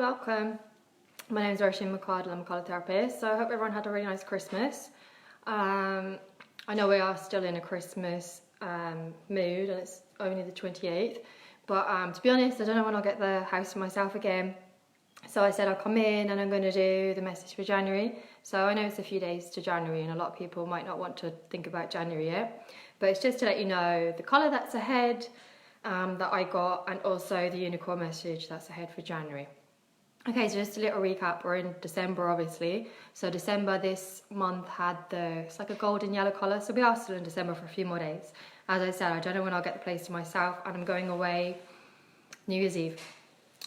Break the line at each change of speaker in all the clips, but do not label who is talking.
welcome. My name is Roisin McCardle, I'm a colour therapist, so I hope everyone had a really nice Christmas. I know we are still in a Christmas mood and it's only the 28th, but to be honest, I don't know when I'll get the house to myself again. So I said I'll come in and I'm going to do the message for January. So I know it's a few days to January and a lot of people might not want to think about January yet, but it's just to let you know the colour that's ahead that I got, and also the unicorn message that's ahead for January. Okay, so just a little recap. We're in December, obviously. So December this month had it's like a golden yellow colour. So we are still in December for a few more days. As I said, I don't know when I'll get the place to myself, and I'm going away New Year's Eve.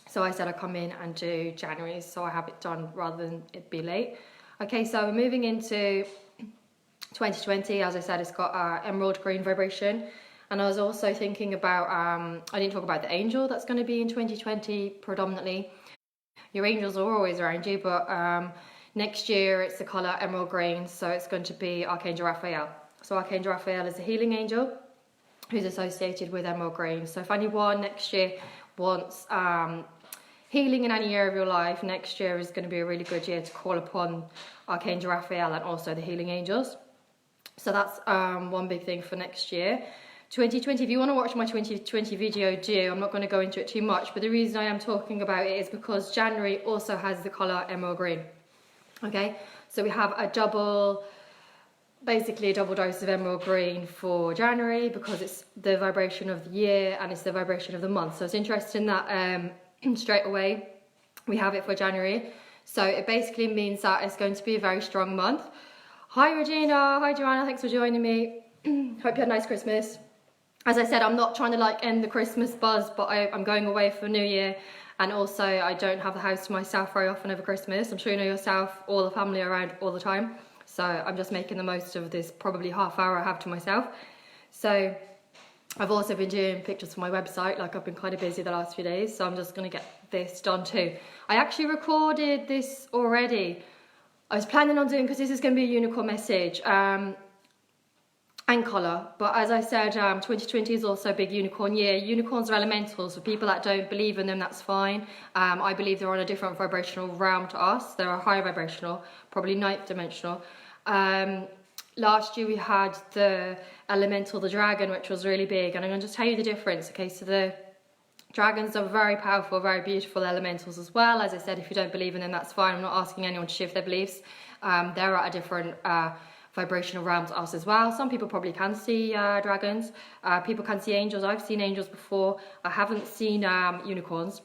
So I said I'd come in and do January, so I have it done rather than it be late. Okay, so we're moving into 2020. As I said, it's got emerald green vibration. And I was also thinking about, I didn't talk about the angel that's going to be in 2020 predominantly. Your angels are always around you, but next year it's the colour emerald green, so it's going to be Archangel Raphael. So Archangel Raphael is a healing angel who's associated with emerald green. So if anyone next year wants healing in any area of your life, next year is going to be a really good year to call upon Archangel Raphael and also the healing angels. So that's one big thing for next year. 2020, if you want to watch my 2020 video, do. I'm not going to go into it too much, but the reason I am talking about it is because January also has the colour emerald green. Okay, so we have basically a double dose of emerald green for January, because it's the vibration of the year and it's the vibration of the month. So it's interesting that straight away we have it for January. So it basically means that it's going to be a very strong month. Hi Regina, hi Joanna, thanks for joining me. Hope you had a nice Christmas. As I said, I'm not trying to end the Christmas buzz, but I'm going away for New Year, and also I don't have the house to myself very often over Christmas. I'm sure you know yourself, all the family are around all the time, so I'm just making the most of this probably half hour I have to myself. So I've also been doing pictures for my website, I've been kind of busy the last few days, so I'm just going to get this done too. I actually recorded this already. I was planning on doing, because this is going to be a unicorn message, and colour, but as I said, 2020 is also a big unicorn year. Unicorns are elementals. For people that don't believe in them, that's fine. I believe they're on a different vibrational realm to us. They're a higher vibrational, probably 9th dimensional. Last year we had the elemental, the dragon, which was really big, and I'm going to just tell you the difference. Okay, so the dragons are very powerful, very beautiful elementals as well. As I said, if you don't believe in them, that's fine. I'm not asking anyone to shift their beliefs. They're at a different vibrational realm to us as well. Some people probably can see dragons. People can see angels. I've seen angels before. I haven't seen unicorns.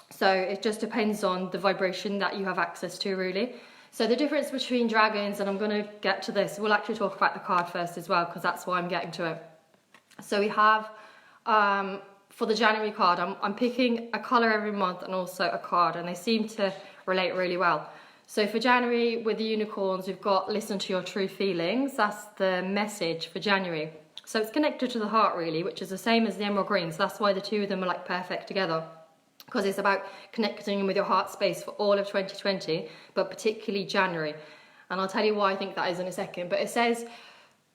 So it just depends on the vibration that you have access to, really. So the difference between dragons, and I'm going to get to this, we'll actually talk about the card first as well, because that's why I'm getting to it. So we have, for the January card, I'm picking a colour every month and also a card, and they seem to relate really well. So for January, with the unicorns, we've got listen to your true feelings. That's the message for January. So it's connected to the heart, really, which is the same as the emerald green. So that's why the two of them are perfect together, because it's about connecting with your heart space for all of 2020, but particularly January. And I'll tell you why I think that is in a second. But it says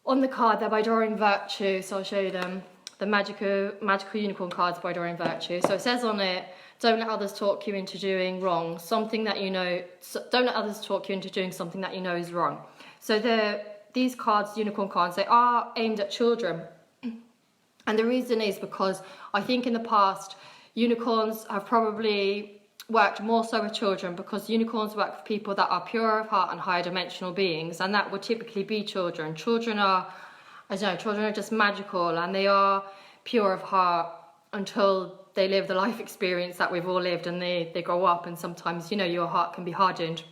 on the card that by drawing virtue, so I'll show you them, the magical unicorn cards by drawing virtue. So it says on it, don't let others talk you into doing wrong. Something that you know, don't let others talk you into doing something that you know is wrong. So these cards, unicorn cards, they are aimed at children. And the reason is because I think in the past, unicorns have probably worked more so with children, because unicorns work for people that are pure of heart and higher dimensional beings. And that would typically be children. Children are just magical, and they are pure of heart until they live the life experience that we've all lived, and they grow up, and sometimes, your heart can be hardened,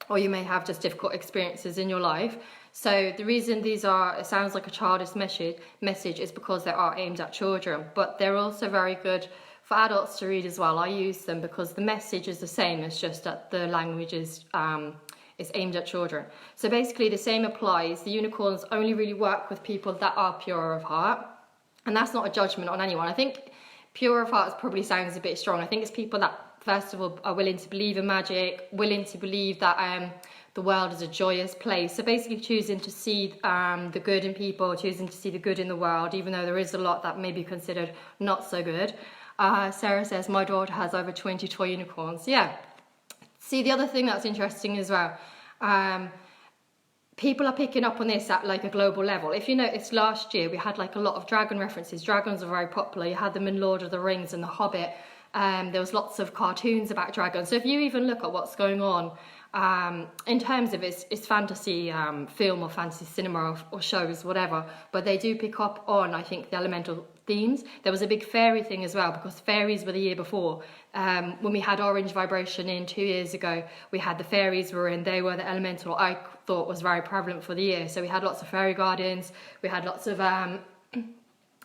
or you may have just difficult experiences in your life. So the reason it sounds like a childish message is because they are aimed at children, but they're also very good for adults to read as well. I use them because the message is the same, it's just that the language is aimed at children. So basically the same applies. The unicorns only really work with people that are pure of heart, and that's not a judgment on anyone. I think pure of heart probably sounds a bit strong. I think it's people that, first of all, are willing to believe in magic, willing to believe that the world is a joyous place. So basically choosing to see the good in people, choosing to see the good in the world, even though there is a lot that may be considered not so good. Sarah says, my daughter has over 20 toy unicorns. Yeah. See, the other thing that's interesting as well, people are picking up on this at like a global level. If you noticed, last year we had like a lot of dragon references. Dragons are very popular. You had them in Lord of the Rings and The Hobbit. There was lots of cartoons about dragons. So if you even look at what's going on in terms of it's fantasy film or fantasy cinema or shows, whatever, but they do pick up on, I think, the elemental themes. There was a big fairy thing as well, because fairies were the year before. When we had Orange Vibration in 2 years ago, we had the fairies were in. They were the elemental I thought was very prevalent for the year. So we had lots of fairy guardians. We had lots of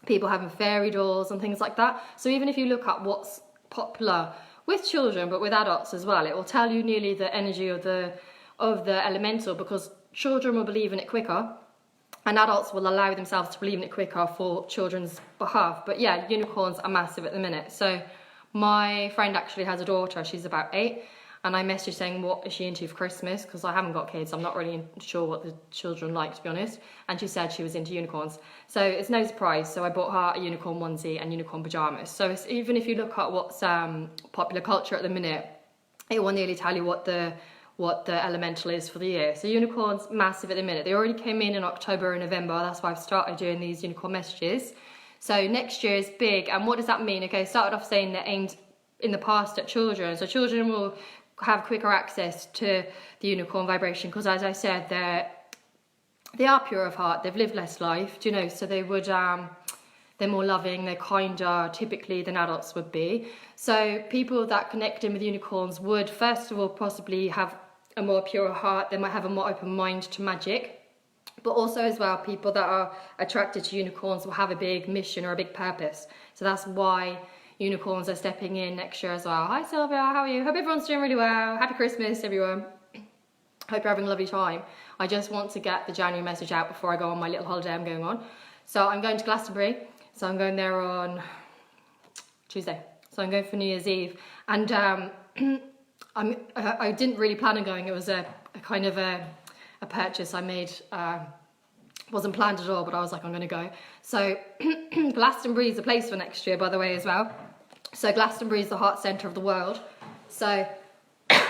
people having fairy dolls and things like that. So even if you look at what's popular with children but with adults as well, it will tell you nearly the energy of the elemental, because children will believe in it quicker and adults will allow themselves to believe in it quicker for children's behalf. But yeah, unicorns are massive at the minute. So my friend actually has a daughter, she's about 8, and I messaged saying, what is she into for Christmas? Because I haven't got kids, I'm not really sure what the children like, to be honest. And she said she was into unicorns. So it's no surprise. So I bought her a unicorn onesie and unicorn pyjamas. So it's, even if you look at what's popular culture at the minute, it will nearly tell you what the elemental is for the year. So unicorns, massive at the minute. They already came in October and November. That's why I've started doing these unicorn messages. So next year is big. And what does that mean? Okay, started off saying they're aimed in the past at children. So children will have quicker access to the unicorn vibration, because as I said, they are pure of heart, they've lived less life, do you know, so they would they're more loving, they're kinder typically than adults would be. So people that connect in with unicorns would first of all possibly have a more pure heart, they might have a more open mind to magic, but also as well, people that are attracted to unicorns will have a big mission or a big purpose. So that's why unicorns are stepping in next year as well. Hi Sylvia, how are you? Hope everyone's doing really well. Happy Christmas everyone. Hope you're having a lovely time. I just want to get the January message out before I go on my little holiday I'm going on. So I'm going to Glastonbury. So I'm going there on Tuesday. So I'm going for New Year's Eve. And I didn't really plan on going. It was a kind of a purchase I made. Wasn't planned at all, but I was like, I'm going to go. So Glastonbury is the place for next year, by the way, as well. So Glastonbury is the heart centre of the world. So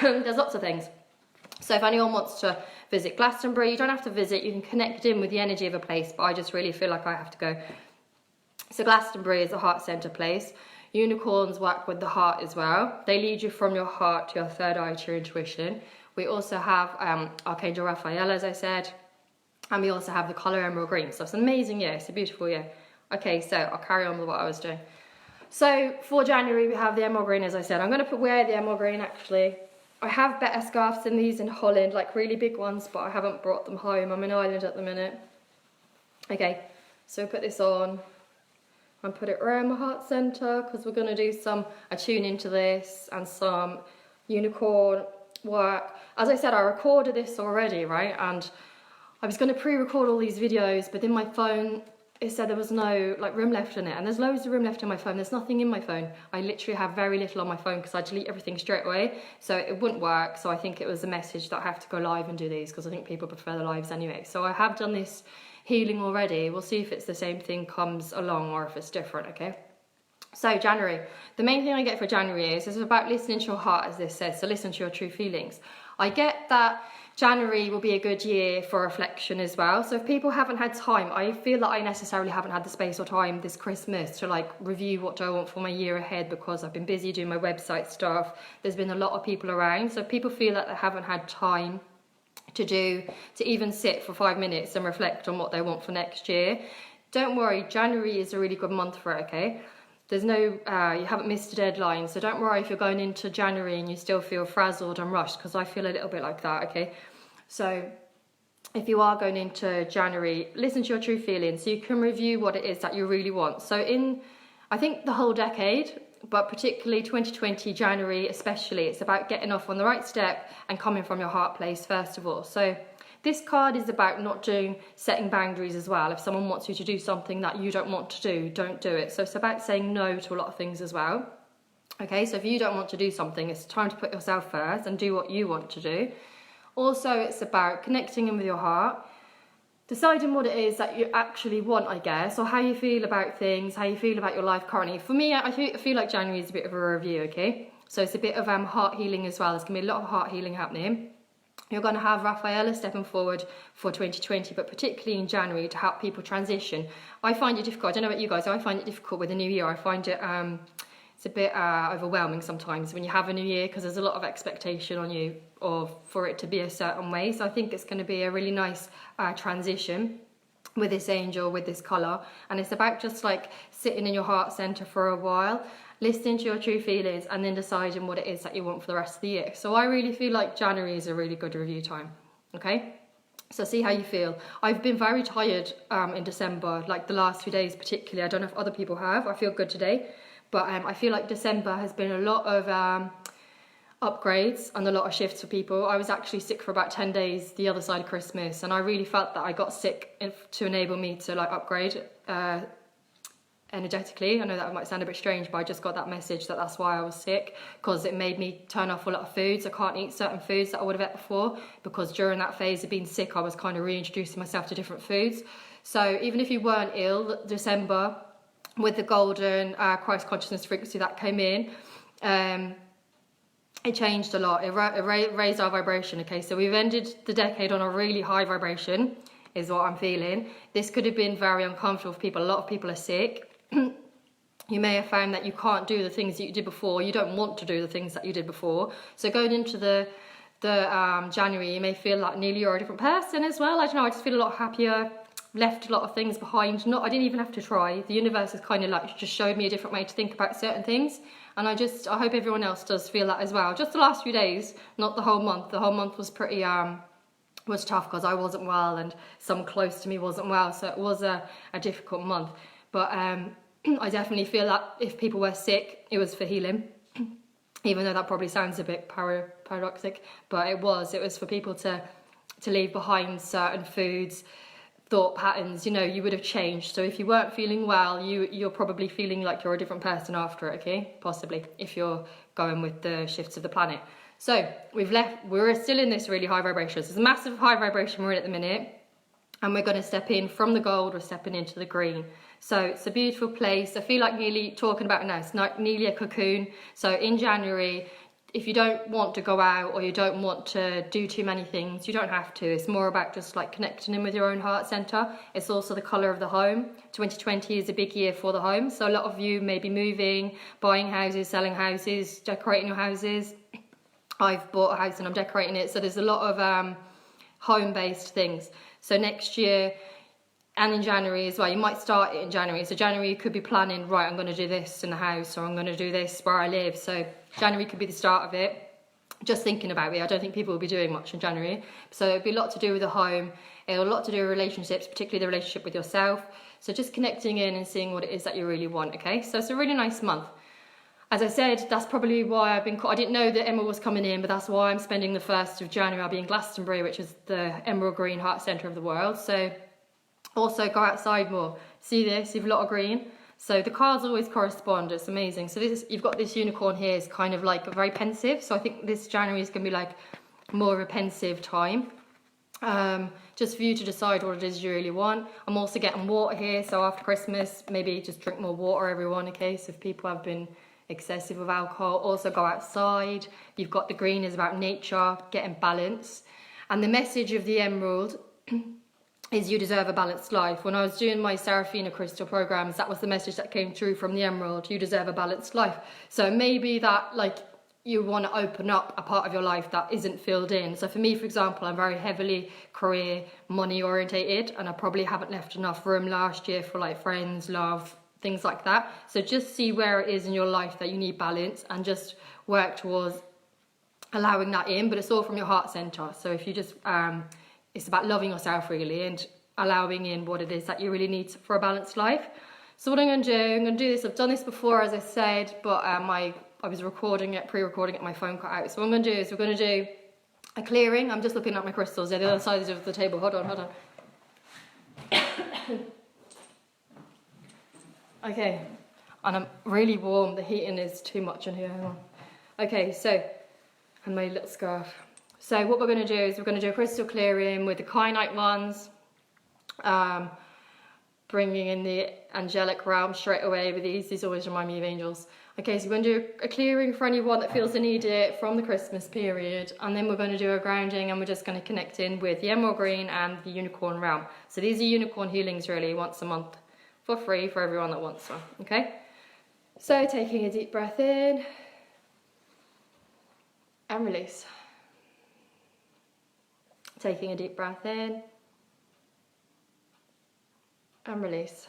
there's lots of things. So if anyone wants to visit Glastonbury, you don't have to visit, you can connect in with the energy of a place, but I just really feel like I have to go. So Glastonbury is a heart centre place. Unicorns work with the heart as well. They lead you from your heart to your third eye, to your intuition. We also have Archangel Raphael, as I said, and we also have the colour emerald green. So it's an amazing year, it's a beautiful year. Okay, so I'll carry on with what I was doing. So for January, we have the emerald green, as I said. I'm going to wear the emerald green, actually. I have better scarves than these in Holland, like really big ones, but I haven't brought them home. I'm in Ireland at the minute. Okay, so put this on and put it around my heart centre, because we're going to do some attuning to this and some unicorn work. As I said, I recorded this already, right? And I was going to pre-record all these videos, but then my phone, it said there was no room left in it, and there's loads of room left in my phone. There's nothing in my phone. I literally have very little on my phone because I delete everything straight away, so it wouldn't work. So I think it was a message that I have to go live and do these, because I think people prefer the lives anyway. So I have done this healing already. We'll see if it's the same thing comes along or if it's different, okay? So January, the main thing I get for January is about listening to your heart, as this says, so listen to your true feelings. I get that January will be a good year for reflection as well. So if people haven't had time, I feel that I necessarily haven't had the space or time this Christmas to review what do I want for my year ahead, because I've been busy doing my website stuff. There's been a lot of people around. So if people feel that they haven't had time to even sit for 5 minutes and reflect on what they want for next year, don't worry, January is a really good month for it, okay? There's no, you haven't missed a deadline, so don't worry if you're going into January and you still feel frazzled and rushed, because I feel a little bit like that, okay? So if you are going into January, listen to your true feelings so you can review what it is that you really want. So I think the whole decade, but particularly 2020, January especially, it's about getting off on the right step and coming from your heart place first of all. So this card is about setting boundaries as well. If someone wants you to do something that you don't want to do, don't do it. So it's about saying no to a lot of things as well. Okay, so if you don't want to do something, it's time to put yourself first and do what you want to do. Also, it's about connecting in with your heart, deciding what it is that you actually want, I guess, or how you feel about things, how you feel about your life currently. For me, I feel like January is a bit of a review, okay? So it's a bit of heart healing as well. There's going to be a lot of heart healing happening. You're going to have Rafaela stepping forward for 2020, but particularly in January to help people transition. I find it difficult. I don't know about you guys. I find it difficult with the new year. I find it it's a bit overwhelming sometimes when you have a new year, because there's a lot of expectation on you for it to be a certain way. So I think it's going to be a really nice transition with this angel, with this colour. And it's about just like sitting in your heart centre for a while, listening to your true feelings, and then deciding what it is that you want for the rest of the year. So I really feel like January is a really good review time, okay? So see how you feel. I've been very tired in December, like the last few days particularly. I don't know if other people have. I feel good today. But I feel like December has been a lot of upgrades and a lot of shifts for people. I was actually sick for about 10 days the other side of Christmas, and I really felt that I got sick to enable me to like upgrade energetically. I know that might sound a bit strange, but I just got that message that that's why I was sick, because it made me turn off a lot of foods. I can't eat certain foods that I would have ate before, because during that phase of being sick I was kind of reintroducing myself to different foods. So even if you weren't ill, December, with the golden Christ consciousness frequency that came in, it changed a lot. It raised our vibration, okay? So we've ended the decade on a really high vibration, is what I'm feeling. This could have been very uncomfortable for people. A lot of people are sick. You may have found that you can't do the things that you did before. You don't want to do the things that you did before. So going into the January, you may feel like nearly you're a different person as well. I don't know, I just feel a lot happier. Left a lot of things behind. I didn't even have to try. The universe has kind of like just showed me a different way to think about certain things, and I hope everyone else does feel that as well. Just the last few days, not the whole month. The whole month was pretty was tough because I wasn't well and someone close to me wasn't well, so it was a difficult month. But I definitely feel that if people were sick, it was for healing. Even though that probably sounds a bit paradoxic, but it was for people to leave behind certain foods, thought patterns. You would have changed. So if you weren't feeling well, you're probably feeling like you're a different person after it, okay? Possibly, if you're going with the shifts of the planet. So we're still in this really high vibration. So it's a massive high vibration we're in at the minute, and we're going to step in from the gold, we're stepping into the green. So it's a beautiful place. I feel like nearly talking about it now, it's not nearly a cocoon. So in January, if you don't want to go out or you don't want to do too many things, you don't have to. It's more about just like connecting in with your own heart center. It's also the color of the home. 2020 is a big year for the home. So a lot of you may be moving, buying houses, selling houses, decorating your houses. I've bought a house and I'm decorating it. So there's a lot of home-based things. So next year, and in January as well, you might start it in January. So January you could be planning, right, I'm going to do this in the house, or I'm going to do this where I live. So January could be the start of it. Just thinking about it, I don't think people will be doing much in January. So it'll be a lot to do with the home. It'll a lot to do with relationships, particularly the relationship with yourself. So just connecting in and seeing what it is that you really want, okay? So it's a really nice month. As I said, that's probably why I didn't know that Emerald was coming in, but that's why I'm spending the 1st of January. I'll be in Glastonbury, which is the Emerald Green Heart Centre of the world. So also go outside more. See this, you've a lot of green. So the cards always correspond, it's amazing. So you've got this unicorn here, it's kind of like very pensive. So I think this January is going to be like more of a pensive time. Just for you to decide what it is you really want. I'm also getting water here, so after Christmas, maybe just drink more water, everyone, in case if people have been excessive with alcohol. Also go outside. You've got the green is about nature, getting balance. And the message of the emerald is you deserve a balanced life. When I was doing my Seraphina crystal programs, that was the message that came through from the emerald. You deserve a balanced life. So maybe that like you want to open up a part of your life that isn't filled in. So for me, for example, I'm very heavily career, money orientated, and I probably haven't left enough room last year for like friends, love, things like that. So just see where it is in your life that you need balance and just work towards allowing that in. But it's all from your heart center. So if you just it's about loving yourself really and allowing in what it is that you really need for a balanced life. So what I'm going to do this. I've done this before, as I said, but I was pre-recording it, my phone cut out. So what I'm going to do is we're going to do a clearing. I'm just looking at my crystals. They're the other side of the table. Hold on. Okay, and I'm really warm. The heating is too much in here. Hang on. Okay, so, and my little scarf. So what we're going to do is we're going to do a crystal clearing with the kyanite ones, Bringing in the angelic realm straight away with these always remind me of angels. Okay, so we're going to do a clearing for anyone that feels they need it from the Christmas period, and then we're going to do a grounding, and we're just going to connect in with the emerald green and the unicorn realm. So these are unicorn healings really once a month for free for everyone that wants one. Okay, so taking a deep breath in and release. Taking a deep breath in and release.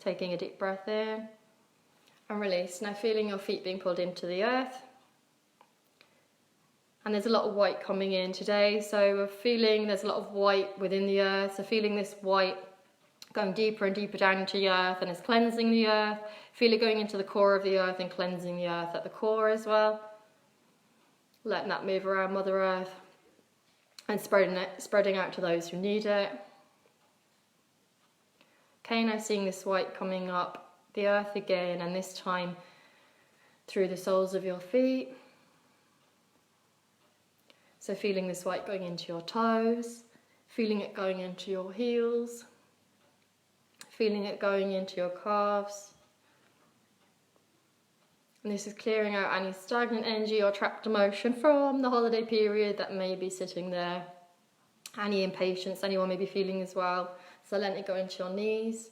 Taking a deep breath in and release. Now feeling your feet being pulled into the earth. And there's a lot of white coming in today, so we're feeling there's a lot of white within the earth. So feeling this white going deeper and deeper down into the earth, and it's cleansing the earth. Feel it going into the core of the earth and cleansing the earth at the core as well. Letting that move around Mother Earth and spreading out to those who need it. Okay, now seeing this white coming up the earth again, and this time through the soles of your feet. So feeling this white going into your toes, feeling it going into your heels, feeling it going into your calves. And this is clearing out any stagnant energy or trapped emotion from the holiday period that may be sitting there. Any impatience anyone may be feeling as well. So letting it go into your knees.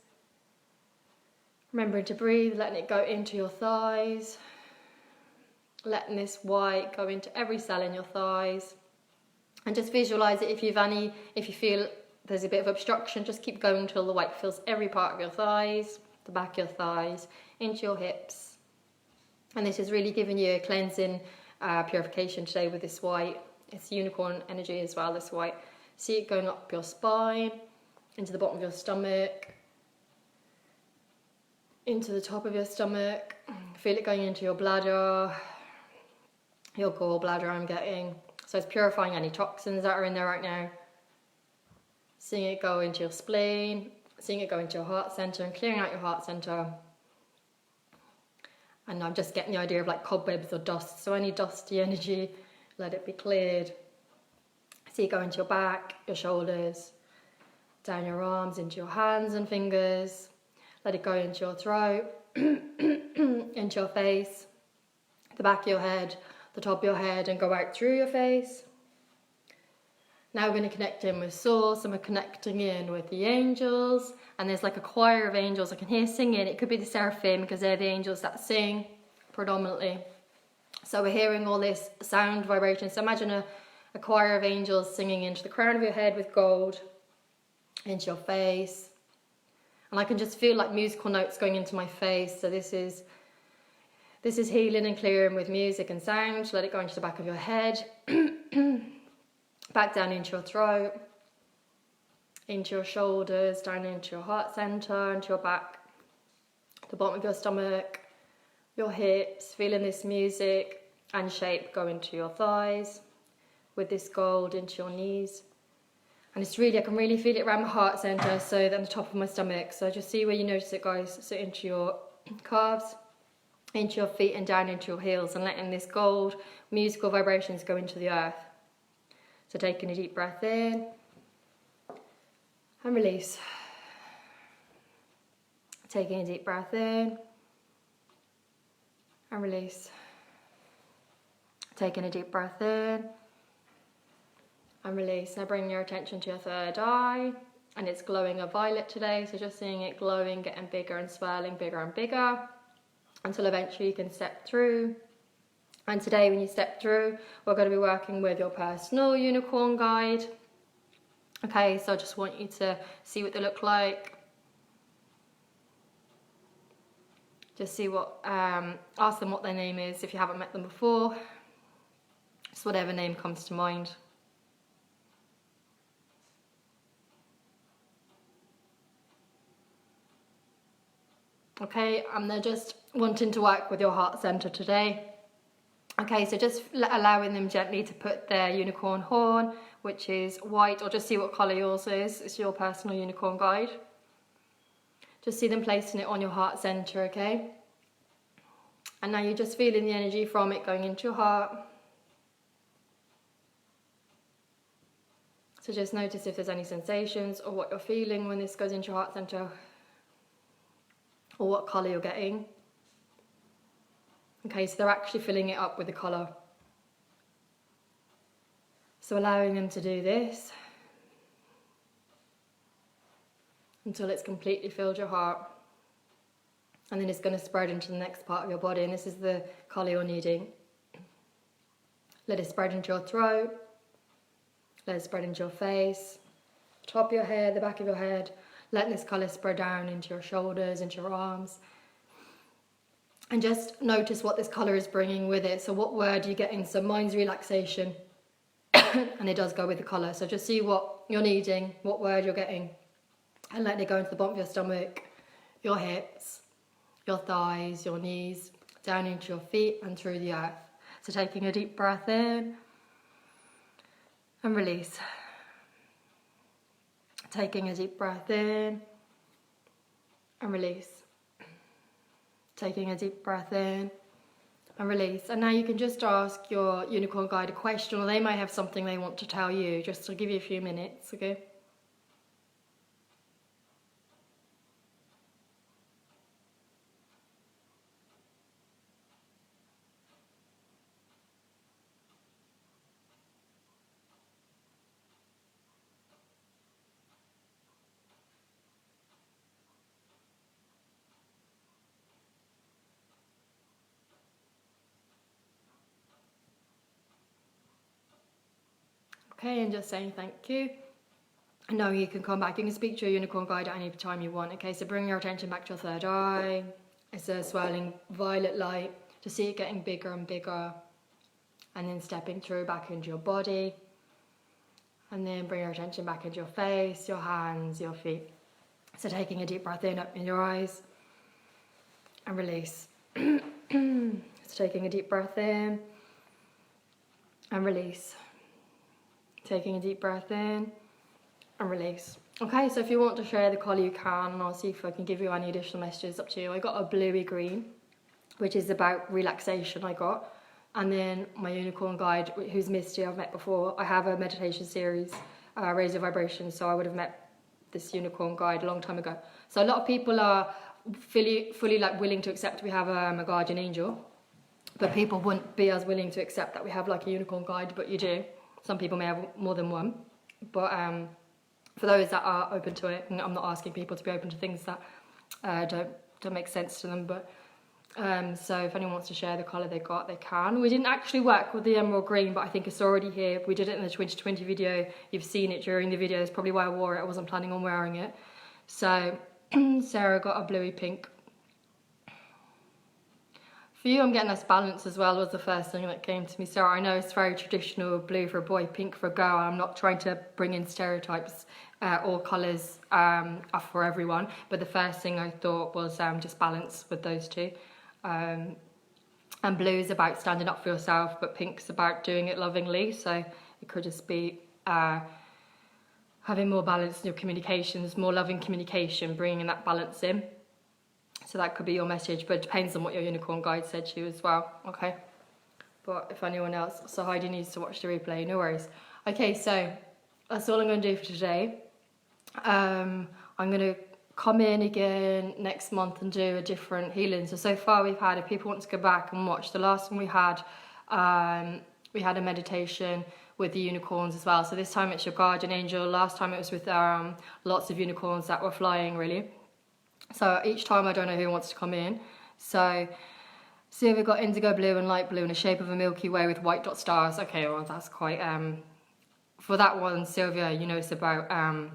Remembering to breathe, letting it go into your thighs. Letting this white go into every cell in your thighs. And just visualize it. If you feel there's a bit of obstruction, just keep going until the white fills every part of your thighs, the back of your thighs, into your hips. And this is really giving you a cleansing, purification today with this white. It's unicorn energy as well, this white. See it going up your spine, into the bottom of your stomach, into the top of your stomach. Feel it going into your bladder, your gallbladder I'm getting. So it's purifying any toxins that are in there right now. Seeing it go into your spleen, seeing it go into your heart center and clearing out your heart center. And I'm just getting the idea of like cobwebs or dust. So any dusty energy, let it be cleared. See it go into your back, your shoulders, down your arms, into your hands and fingers. Let it go into your throat, into your face, the back of your head, the top of your head, and go out through your face. Now we're going to connect in with Source, and we're connecting in with the angels. And there's like a choir of angels I can hear singing. It could be the seraphim because they're the angels that sing predominantly. So we're hearing all this sound vibration. So imagine a choir of angels singing into the crown of your head with gold, into your face. And I can just feel like musical notes going into my face. So this is healing and clearing with music and sound. Let it go into the back of your head. Back down into your throat, into your shoulders, down into your heart center, into your back, the bottom of your stomach, your hips, feeling this music and shape go into your thighs, with this gold into your knees. And it's really, I can really feel it around my heart center, so then the top of my stomach. So just see where you notice it, guys. So into your calves, into your feet and down into your heels, and letting this gold musical vibrations go into the earth. So taking a deep breath in and release. Taking a deep breath in and release. Taking a deep breath in and release. Now bring your attention to your third eye, and it's glowing a violet today. So just seeing it glowing, getting bigger and swirling bigger and bigger until eventually you can step through. And today when you step through, we're going to be working with your personal unicorn guide. Okay, so I just want you to see what they look like. Just see what, ask them what their name is if you haven't met them before. Just whatever name comes to mind. Okay, and they're just wanting to work with your heart center today. Okay, so just allowing them gently to put their unicorn horn, which is white, or just see what colour yours is. It's your personal unicorn guide. Just see them placing it on your heart centre, okay? And now you're just feeling the energy from it going into your heart. So just notice if there's any sensations or what you're feeling when this goes into your heart center, or what colour you're getting. Okay, so they're actually filling it up with the colour. So allowing them to do this until it's completely filled your heart. And then it's going to spread into the next part of your body, and this is the colour you're needing. Let it spread into your throat. Let it spread into your face, top of your head, the back of your head. Let this colour spread down into your shoulders, into your arms. And just notice what this colour is bringing with it. So what word you get in? So mine's relaxation. And it does go with the colour. So just see what you're needing, what word you're getting. And let it go into the bottom of your stomach, your hips, your thighs, your knees, down into your feet and through the earth. So taking a deep breath in and release. Taking a deep breath in and release. Taking a deep breath in and release. And now you can just ask your unicorn guide a question, or they may have something they want to tell you, just to give you a few minutes, okay? Okay, and just saying thank you. And now you can come back. You can speak to your unicorn guide at any time you want. Okay, so bring your attention back to your third eye. It's a swirling violet light. To see it getting bigger and bigger. And then stepping through back into your body. And then bring your attention back into your face, your hands, your feet. So taking a deep breath in, open your eyes. And release. So taking a deep breath in. And release. Taking a deep breath in and release. Okay, so if you want to share the colour, you can, and I'll see if I can give you any additional messages. Up to you. I got a bluey green, which is about relaxation. I got, and then my unicorn guide, who's Misty, I've met before. I have a meditation series, Raise Your Vibration, so I would have met this unicorn guide a long time ago. So a lot of people are fully like willing to accept we have a guardian angel, but people wouldn't be as willing to accept that we have like a unicorn guide, but you do. Some people may have more than one, but for those that are open to it, and I'm not asking people to be open to things that don't make sense to them, but so if anyone wants to share the colour they got, they can. We didn't actually work with the emerald green, but I think it's already here. We did it in the 2020 video. You've seen it during the video. That's probably why I wore it. I wasn't planning on wearing it. So Sarah got a bluey pink. For you, I'm getting this balance as well, was the first thing that came to me. Sarah, I know it's very traditional, blue for a boy, pink for a girl. I'm not trying to bring in stereotypes or colours for everyone. But the first thing I thought was just balance with those two. And blue is about standing up for yourself, but pink's about doing it lovingly. So it could just be having more balance in your communications, more loving communication, bringing that balance in. So that could be your message, but it depends on what your unicorn guide said to you as well, okay? But if anyone else, so Heidi needs to watch the replay, no worries. Okay, so that's all I'm going to do for today. I'm going to come in again next month and do a different healing. So far we've had, if people want to go back and watch, the last one we had a meditation with the unicorns as well. So this time it's your guardian angel. Last time it was with lots of unicorns that were flying, really. So each time I don't know who wants to come in. So see, we've got indigo blue and light blue in the shape of a Milky Way with white dot stars. Okay, well that's quite, for that one, Sylvia, you know, it's about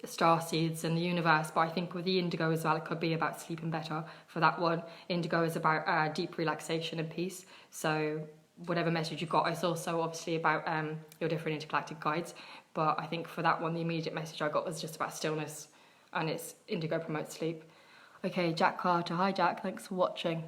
star seeds and the universe, but I think with the indigo as well, it could be about sleeping better. For that one, indigo is about deep relaxation and peace. So whatever message you got, it's also obviously about your different intergalactic guides. But I think for that one, the immediate message I got was just about stillness. And it's indigo promotes sleep. Okay, Jack Carter. Hi, Jack. Thanks for watching.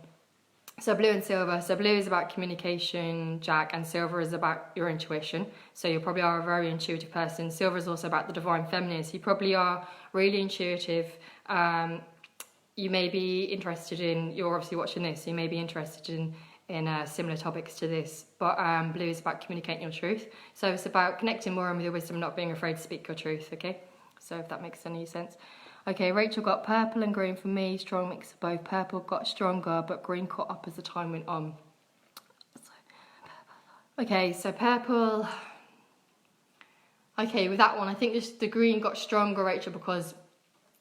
So blue and silver. So blue is about communication, Jack, and silver is about your intuition. So you probably are a very intuitive person. Silver is also about the divine feminine. So you probably are really intuitive. You may be interested in, you're obviously watching this, so you may be interested in similar topics to this, but blue is about communicating your truth. So it's about connecting more with your wisdom, not being afraid to speak your truth, okay? So if that makes any sense. Okay, Rachel got purple and green for me, strong mix of both. Purple got stronger, but green caught up as the time went on. Okay, so purple. Okay, with that one, I think just the green got stronger, Rachel, because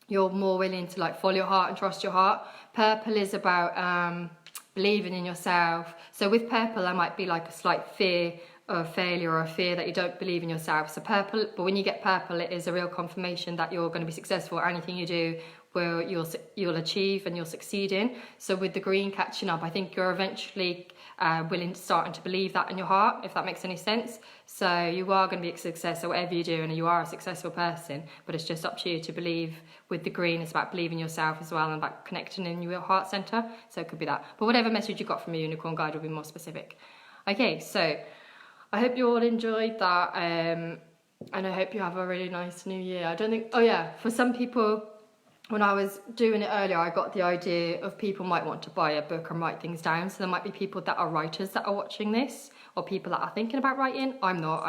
you're more willing to like follow your heart and trust your heart. Purple is about believing in yourself. So with purple, there might be like a slight fear of failure or a fear that you don't believe in yourself. So purple, but when you get purple, it is a real confirmation that you're going to be successful. Anything you do, you'll achieve and you'll succeed in. So with the green catching up, I think you're eventually starting to believe that in your heart, if that makes any sense. So you are going to be a success at whatever you do, and you are a successful person, but it's just up to you to believe. With the green, it's about believing yourself as well and about connecting in your heart center. So it could be that, but whatever message you got from your unicorn guide will be more specific. Okay, so I hope you all enjoyed that, and I hope you have a really nice new year. I don't think, oh yeah, for some people, when I was doing it earlier, I got the idea of people might want to buy a book and write things down. So there might be people that are writers that are watching this, or people that are thinking about writing. I'm not,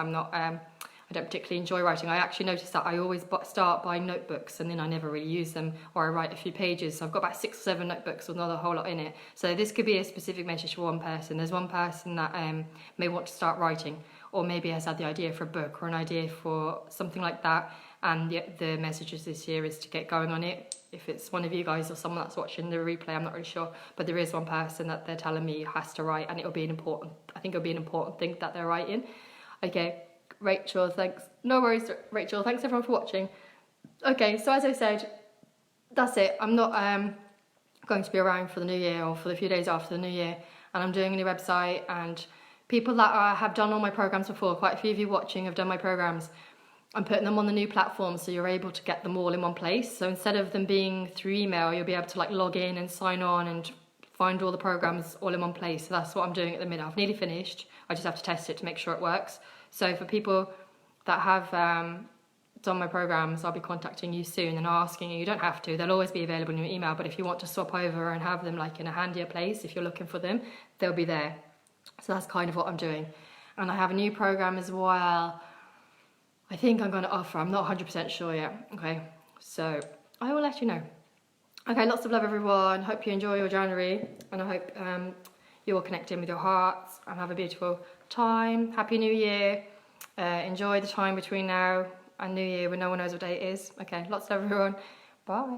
I don't particularly enjoy writing. I actually noticed that I always start buying notebooks and then I never really use them, or I write a few pages. So I've got about 6 or 7 notebooks with not a whole lot in it. So this could be a specific message for one person. There's one person that may want to start writing, or maybe has had the idea for a book or an idea for something like that. And the messages this year is to get going on it. If it's one of you guys or someone that's watching the replay, I'm not really sure. But there is one person that they're telling me has to write, and it'll be an important, I think it'll be an important thing that they're writing. Okay, Rachel, thanks. No worries, Rachel. Thanks everyone for watching. Okay, so as I said, that's it. I'm not going to be around for the new year or for the few days after the new year. And I'm doing a new website, and people that have done all my programs before, quite a few of you watching have done my programs. I'm putting them on the new platform, so you're able to get them all in one place. So instead of them being through email, you'll be able to like log in and sign on and find all the programs all in one place. So that's what I'm doing at the minute. I've nearly finished. I just have to test it to make sure it works. So for people that have done my programs, I'll be contacting you soon and asking you. You don't have to. They'll always be available in your email. But if you want to swap over and have them like in a handier place, if you're looking for them, they'll be there. So that's kind of what I'm doing. And I have a new program as well. I think I'm going to offer. I'm not 100% sure yet. Okay, so I will let you know. Okay, lots of love, everyone. Hope you enjoy your January, and I hope you're connecting with your hearts and have a beautiful time. Happy New Year. Enjoy the time between now and New Year when no one knows what day it is. Okay, lots of love, everyone. Bye.